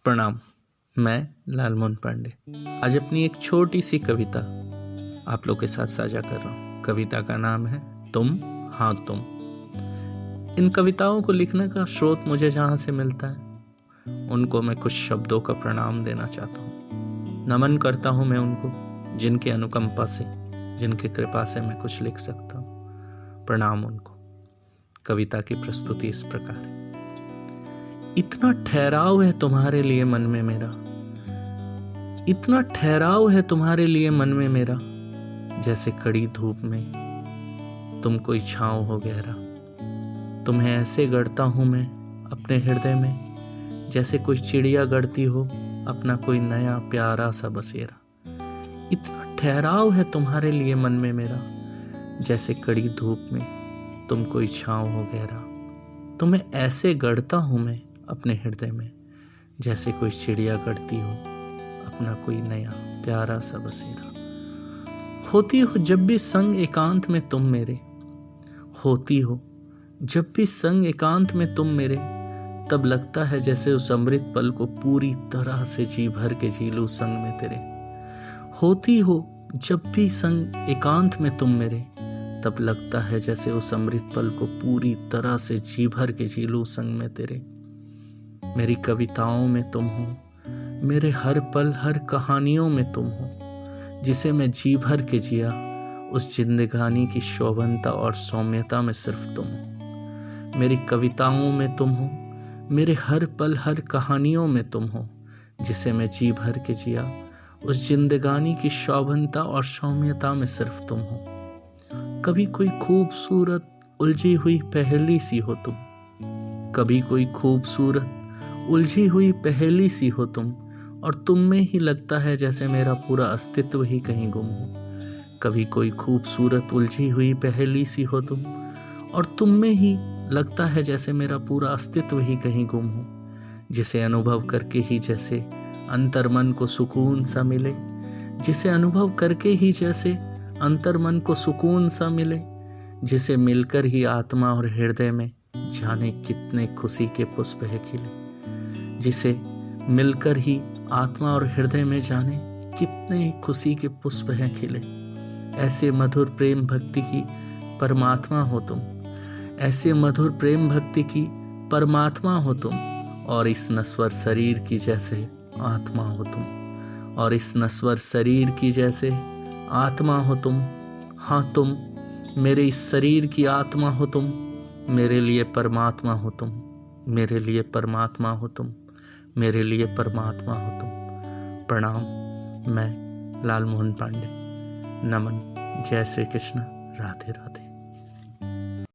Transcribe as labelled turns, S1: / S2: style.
S1: प्रणाम। मैं लालमोहन पांडे आज अपनी एक छोटी सी कविता आप लोग के साथ साझा कर रहा हूँ। कविता का नाम है तुम हाँ तुम। इन कविताओं को लिखने का स्रोत मुझे जहाँ से मिलता है उनको मैं कुछ शब्दों का प्रणाम देना चाहता हूँ। नमन करता हूँ मैं उनको जिनके अनुकंपा से, जिनके कृपा से मैं कुछ लिख सकता हूँ। प्रणाम उनको। कविता की प्रस्तुति इस प्रकार है। इतना ठहराव है तुम्हारे लिए मन में मेरा, इतना ठहराव है तुम्हारे लिए मन में मेरा, जैसे कड़ी धूप में तुम कोई छाँव हो गहरा। तुम्हें ऐसे गढ़ता हूँ मैं अपने हृदय में, जैसे कोई चिड़िया गढ़ती हो अपना कोई नया प्यारा सा बसेरा। इतना ठहराव है तुम्हारे लिए मन में मेरा, जैसे कड़ी धूप में तुम कोई छाँव हो गहरा। तुम्हें ऐसे गढ़ता हूँ मैं अपने हृदय में, जैसे कोई चिड़िया गढ़ती हो अपना कोई नया प्यारा सा बसेरा। होती हो जब भी संग एकांत में तुम मेरे, होती हो जब भी संग एकांत में तुम मेरे, तब लगता है जैसे उस अमृत पल को पूरी तरह से जी भर के जी लूं संग में तेरे। होती हो जब भी संग एकांत में तुम मेरे, तब लगता है जैसे उस अमृत पल को पूरी तरह से जी भर के जी लूं संग में तेरे। मेरी कविताओं में तुम हो, मेरे हर पल हर कहानियों में तुम हो, जिसे मैं जी भर के जिया उस जिंदगानी की शोभनता और सौम्यता में सिर्फ तुम हो। मेरी कविताओं में तुम हो, मेरे हर पल हर कहानियों में तुम हो, जिसे मैं जी भर के जिया उस जिंदगानी की शोभनता और सौम्यता में सिर्फ तुम हो। कभी कोई खूबसूरत उलझी हुई पहेली सी हो तुम, कभी कोई खूबसूरत उलझी हुई पहेली सी हो तुम, और तुम में ही लगता है जैसे मेरा पूरा अस्तित्व ही कहीं गुम हो। कभी कोई खूबसूरत उलझी हुई पहेली सी हो तुम, और तुम में ही लगता है जैसे मेरा पूरा अस्तित्व ही कहीं गुम हो, जिसे अनुभव करके ही जैसे अंतर्मन को सुकून सा मिले, जिसे अनुभव करके ही जैसे अंतर्मन को सुकून सा मिले, जिसे मिलकर ही आत्मा और हृदय में जाने कितने खुशी के पुष्प है खिले, जिसे मिलकर ही आत्मा और हृदय में जाने कितने खुशी के पुष्प हैं खिले। ऐसे मधुर प्रेम भक्ति की परमात्मा हो तुम, ऐसे मधुर प्रेम भक्ति की परमात्मा हो तुम, और इस नश्वर शरीर की जैसे आत्मा हो तुम, और इस नश्वर शरीर की जैसे आत्मा हो तुम। हाँ तुम मेरे इस शरीर की आत्मा हो तुम, मेरे लिए परमात्मा हो तुम, मेरे लिए परमात्मा हो तुम, मेरे लिए परमात्मा हो तुम। प्रणाम। मैं लालमोहन पांडे। नमन। जय श्री कृष्ण। राधे राधे।